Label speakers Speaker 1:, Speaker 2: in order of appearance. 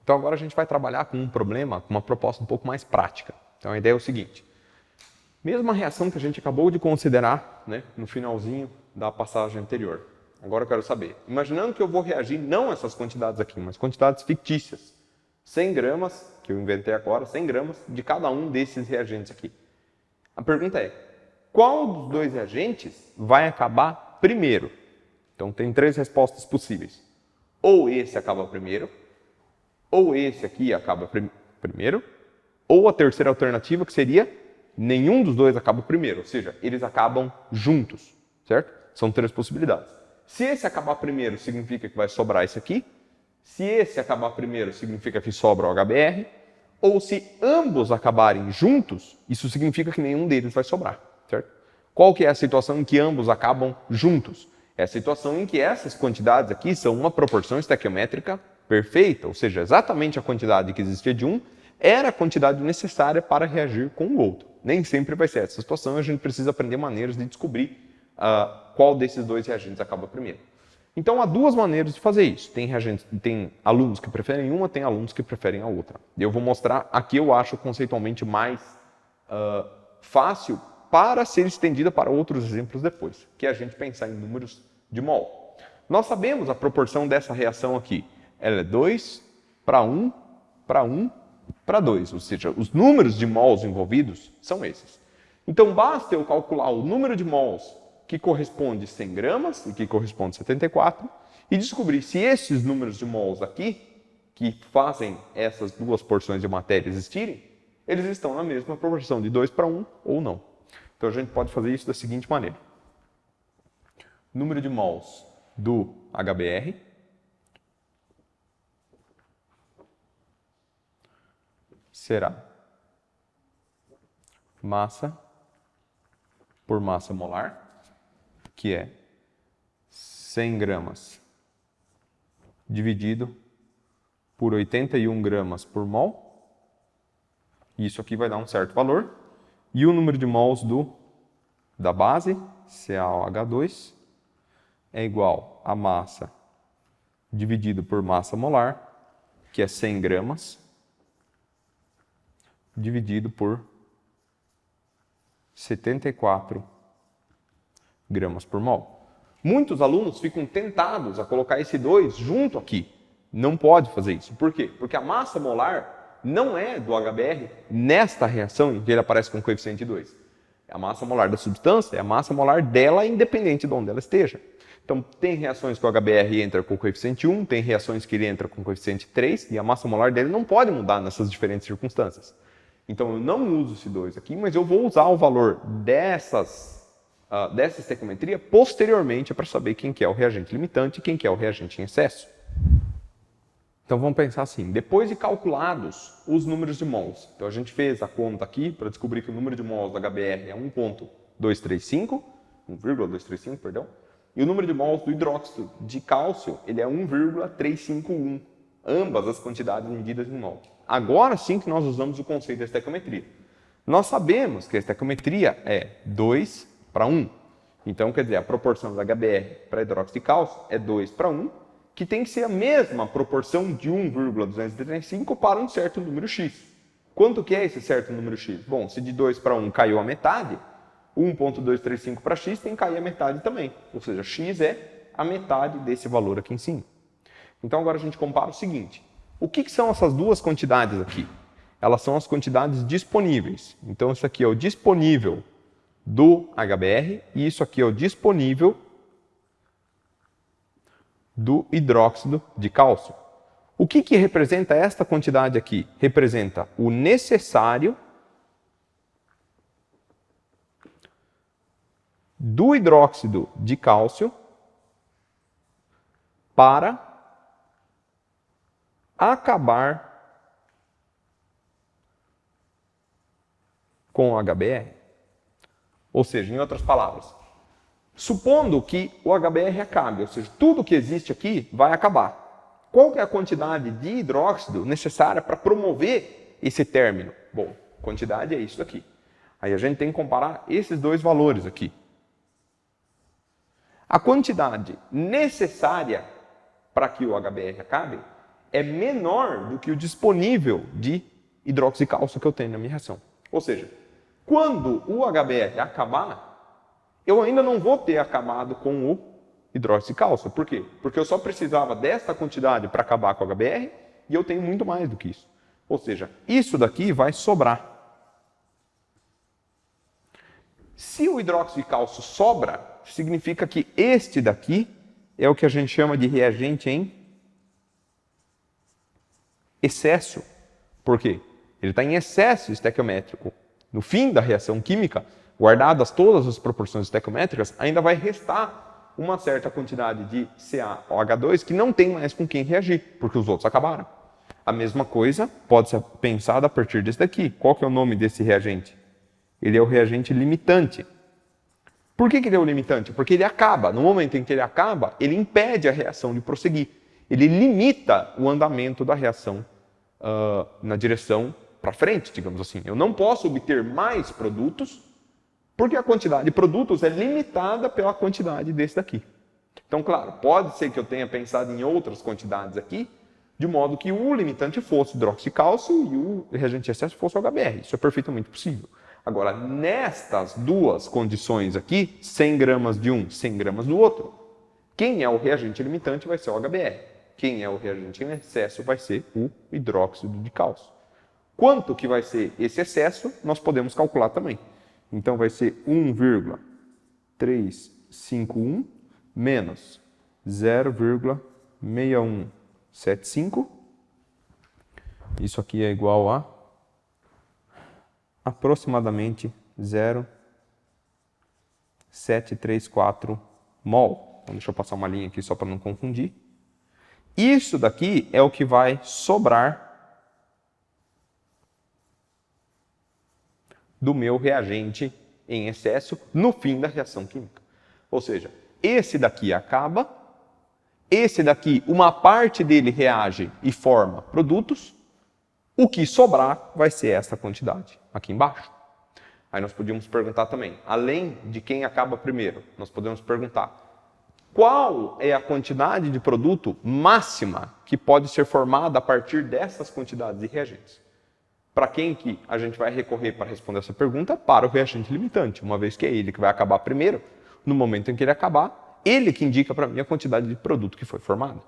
Speaker 1: Então agora a gente vai trabalhar com um problema, com uma proposta um pouco mais prática. Então a ideia é o seguinte. Mesma reação que a gente acabou de considerar, né, no finalzinho da passagem anterior. Agora eu quero saber, imaginando que eu vou reagir não a essas quantidades aqui, mas quantidades fictícias. 100 gramas, que eu inventei agora, 100 gramas de cada um desses reagentes aqui. A pergunta é, qual dos dois reagentes vai acabar primeiro? Então tem 3 respostas possíveis. Ou esse acaba primeiro, ou esse aqui acaba primeiro, ou a terceira alternativa que seria nenhum dos dois acaba primeiro, ou seja, eles acabam juntos, certo? São 3 possibilidades. Se esse acabar primeiro, significa que vai sobrar esse aqui. Se esse acabar primeiro, significa que sobra o HBr. Ou se ambos acabarem juntos, isso significa que nenhum deles vai sobrar, certo? Qual que é a situação em que ambos acabam juntos? É a situação em que essas quantidades aqui são uma proporção estequiométrica perfeita, ou seja, exatamente a quantidade que existia de um era a quantidade necessária para reagir com o outro. Nem sempre vai ser essa situação, a gente precisa aprender maneiras de descobrir qual desses dois reagentes acaba primeiro. Então, há 2 maneiras de fazer isso. Tem alunos que preferem uma, tem alunos que preferem a outra. Eu vou mostrar a que eu acho conceitualmente mais fácil para ser estendida para outros exemplos depois, que é a gente pensar em números de mol. Nós sabemos a proporção dessa reação aqui. Ela é 2 para 1 para 1 para 2, ou seja, os números de mols envolvidos são esses. Então, basta eu calcular o número de mols que corresponde a 100 gramas e que corresponde a 74 e descobrir se esses números de mols aqui, que fazem essas 2 porções de matéria existirem, eles estão na mesma proporção de 2 para 1 ou não. Então, a gente pode fazer isso da seguinte maneira. Número de mols do HBr será massa por massa molar, que é 100 gramas dividido por 81 gramas por mol. Isso aqui vai dar um certo valor. E o número de mols da base, CaOH2, é igual a massa dividido por massa molar, que é 100 gramas, dividido por 74 gramas por mol. Muitos alunos ficam tentados a colocar esse 2 junto aqui. Não pode fazer isso. Por quê? Porque a massa molar não é do HBr nesta reação em que ele aparece com coeficiente 2. A massa molar da substância é a massa molar dela, independente de onde ela esteja. Então, tem reações que o HBr entra com coeficiente 1, tem reações que ele entra com coeficiente 3, e a massa molar dele não pode mudar nessas diferentes circunstâncias. Então, eu não uso esse 2 aqui, mas eu vou usar o valor dessa estequiometria posteriormente para saber quem que é o reagente limitante e quem que é o reagente em excesso. Então, vamos pensar assim, depois de calculados os números de mols, então a gente fez a conta aqui para descobrir que o número de mols da HBr é 1,235, perdão, e o número de mols do hidróxido de cálcio ele é 1,351, ambas as quantidades medidas em mol. Agora sim que nós usamos o conceito da estequiometria. Nós sabemos que a estequiometria é 2 para 1. Então, quer dizer, a proporção da HBr para hidróxido de cálcio é 2 para 1, que tem que ser a mesma proporção de 1,235 para um certo número x. Quanto que é esse certo número x? Bom, se de 2 para 1 caiu a metade, 1,235 para x tem que cair a metade também. Ou seja, x é a metade desse valor aqui em cima. Então, agora a gente compara o seguinte. O que são essas 2 quantidades aqui? Elas são as quantidades disponíveis. Então, isso aqui é o disponível do HBr e isso aqui é o disponível do hidróxido de cálcio. O que representa esta quantidade aqui? Representa o necessário do hidróxido de cálcio para acabar com o HBr. Ou seja, em outras palavras, supondo que o HBr acabe, ou seja, tudo que existe aqui vai acabar. Qual que é a quantidade de hidróxido necessária para promover esse término? Bom, quantidade é isso aqui. Aí a gente tem que comparar esses 2 valores aqui. A quantidade necessária para que o HBr acabe é menor do que o disponível de hidróxido de cálcio que eu tenho na minha reação. Ou seja, quando o HBr acabar, eu ainda não vou ter acabado com o hidróxido de cálcio. Por quê? Porque eu só precisava desta quantidade para acabar com o HBr e eu tenho muito mais do que isso. Ou seja, isso daqui vai sobrar. Se o hidróxido de cálcio sobra, significa que este daqui é o que a gente chama de reagente em excesso. Por quê? Ele está em excesso estequiométrico. No fim da reação química, guardadas todas as proporções estequiométricas, ainda vai restar uma certa quantidade de CaOH2 que não tem mais com quem reagir, porque os outros acabaram. A mesma coisa pode ser pensada a partir desse daqui. Qual que é o nome desse reagente? Ele é o reagente limitante. Por que ele é o limitante? Porque ele acaba. No momento em que ele acaba, ele impede a reação de prosseguir. Ele limita o andamento da reação na direção para frente, digamos assim. Eu não posso obter mais produtos, porque a quantidade de produtos é limitada pela quantidade desse daqui. Então, claro, pode ser que eu tenha pensado em outras quantidades aqui, de modo que o limitante fosse o hidróxido de cálcio e o reagente de excesso fosse o HBr. Isso é perfeitamente possível. Agora, nestas duas condições aqui, 100 gramas de um, 100 gramas do outro, quem é o reagente limitante vai ser o HBr. Quem é o reagente em excesso vai ser o hidróxido de cálcio. Quanto que vai ser esse excesso, nós podemos calcular também. Então, vai ser 1,351 menos 0,6175. Isso aqui é igual a aproximadamente 0,734 mol. Então, deixa eu passar uma linha aqui só para não confundir. Isso daqui é o que vai sobrar do meu reagente em excesso no fim da reação química. Ou seja, esse daqui acaba, esse daqui, uma parte dele reage e forma produtos, o que sobrar vai ser essa quantidade aqui embaixo. Aí nós podíamos perguntar também, além de quem acaba primeiro, nós podemos perguntar qual é a quantidade de produto máxima que pode ser formada a partir dessas quantidades de reagentes. Para quem que a gente vai recorrer para responder essa pergunta? Para o reagente limitante, uma vez que é ele que vai acabar primeiro. No momento em que ele acabar, ele que indica para mim a quantidade de produto que foi formado.